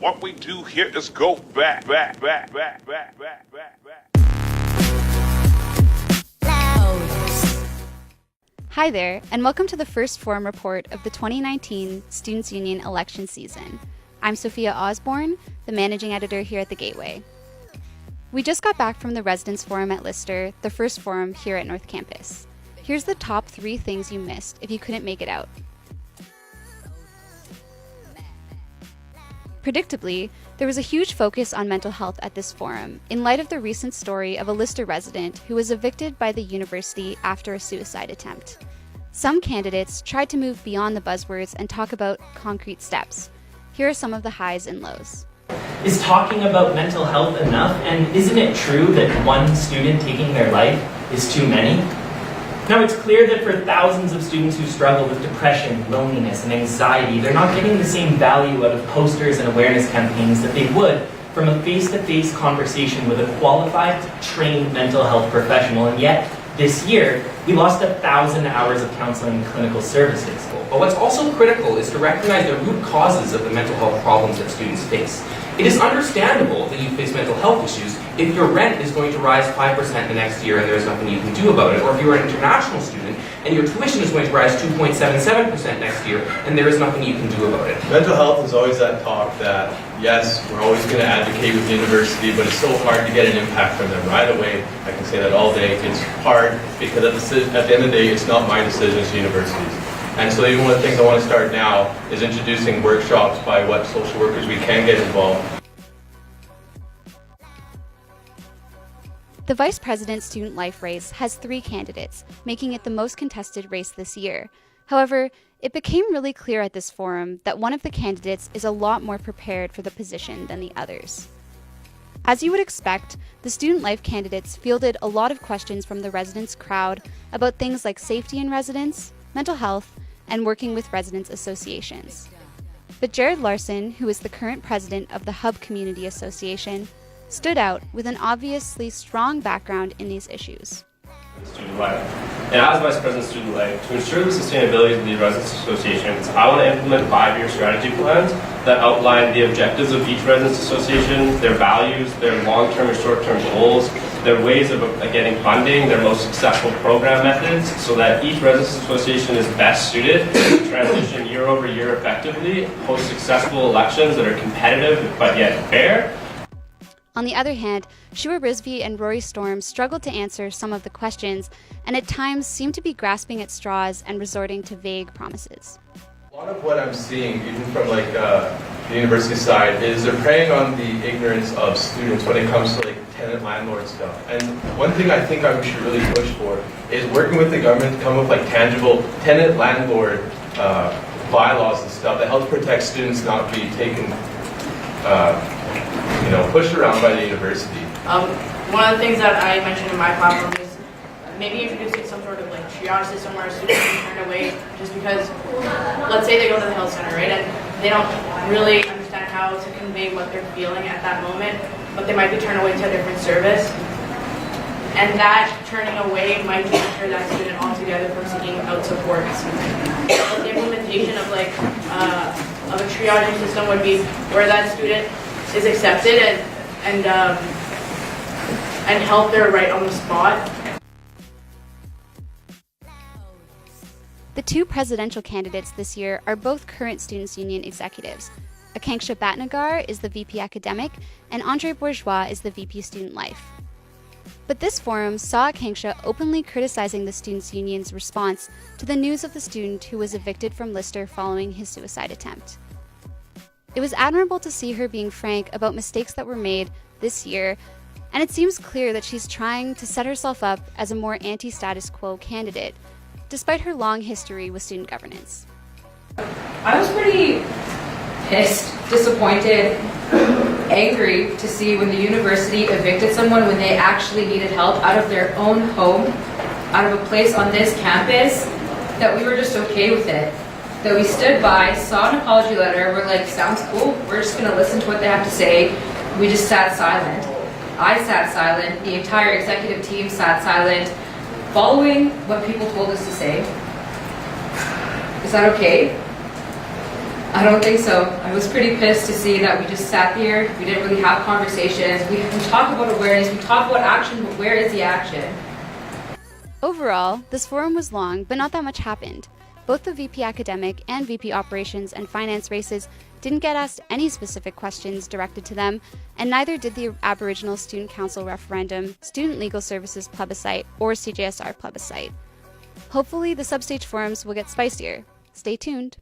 What we do here is go back. Hi there, and welcome to the first forum report of the 2019 Students' Union election season. I'm Sophia Osborne, the managing editor here at the Gateway. We just got back from the Residence Forum at Lister, the first forum here at North Campus. Here's the top 3 things you missed if you couldn't make it out. Predictably, there was a huge focus on mental health at this forum in light of the recent story of a Lister resident who was evicted by the university after a suicide attempt. Some candidates tried to move beyond the buzzwords and talk about concrete steps. Here are some of the highs and lows. Is talking about mental health enough? And isn't it true that one student taking their life is too many? Now, it's clear that for thousands of students who struggle with depression, loneliness, and anxiety, they're not getting the same value out of posters and awareness campaigns that they would from a face-to-face conversation with a qualified, trained mental health professional. And yet, this year, we lost 1,000 hours of counseling and clinical services. But what's also critical is to recognize the root causes of the mental health problems that students face. It is understandable that you face mental health issues if your rent is going to rise 5% the next year and there's nothing you can do about it, or if you're an international student and your tuition is going to rise 2.77% next year and there is nothing you can do about it. Mental health is always that talk that, yes, we're always going to advocate with the university, but it's so hard to get an impact from them right away. I can say that all day. It's hard because at the end of the day, it's not my decision, it's the university's. And so even one of the things I want to start now is introducing workshops by what social workers we can get involved. The Vice President Student Life race has 3 candidates, making it the most contested race this year. However, it became really clear at this forum that one of the candidates is a lot more prepared for the position than the others. As you would expect, the Student Life candidates fielded a lot of questions from the residents' crowd about things like safety in residence, mental health, and working with residents' associations. But Jared Larsen, who is the current president of the Hub Community Association, stood out with an obviously strong background in these issues. Student Life. And as Vice President of Student Life, to ensure the sustainability of the residents associations, I want to implement 5-year strategy plans that outline the objectives of each residents association, their values, their long-term and short-term goals, their ways of getting funding, their most successful program methods, so that each residents association is best suited to transition year over year effectively, host successful elections that are competitive but yet fair. On the other hand, Shuaa, Rizvi, and Rory struggled to answer some of the questions, and at times seemed to be grasping at straws and resorting to vague promises. A lot of what I'm seeing, even from the university side, is they're preying on the ignorance of students when it comes to tenant-landlord stuff. And one thing I think we should really push for is working with the government to come up with tangible tenant-landlord bylaws and stuff that helps protect students not be taken pushed around by the university. One of the things that I mentioned in my platform is maybe introducing some sort of triage system where students can turn away just because, let's say they go to the health center, right, and they don't really understand how to convey what they're feeling at that moment, but they might be turned away to a different service. And that turning away might deter that student altogether from seeking out support. But the implementation of a triaging system would be where that student is accepted and help their right on the spot. The 2 presidential candidates this year are both current Students' Union executives. Akanksha Bhatnagar is the VP Academic, and Bourgeois is the VP Student Life. But this forum saw Akanksha openly criticizing the Students' Union's response to the news of the student who was evicted from Lister following his suicide attempt. It was admirable to see her being frank about mistakes that were made this year, and it seems clear that she's trying to set herself up as a more anti-status quo candidate, despite her long history with student governance. I was pretty pissed, disappointed, angry to see when the university evicted someone when they actually needed help out of their own home, out of a place on this campus, that we were just okay with it. That we stood by, saw an apology letter, we're like, sounds cool, we're just going to listen to what they have to say. We just sat silent. I sat silent, the entire executive team sat silent, following what people told us to say. Is that okay? I don't think so. I was pretty pissed to see that we just sat here, we didn't really have conversations, we talk about awareness, we talk about action, but where is the action? Overall, this forum was long, but not that much happened. Both the VP Academic and VP Operations and Finance races didn't get asked any specific questions directed to them, and neither did the Aboriginal Student Council referendum, Student Legal Services plebiscite, or CJSR plebiscite. Hopefully, the substage forums will get spicier. Stay tuned.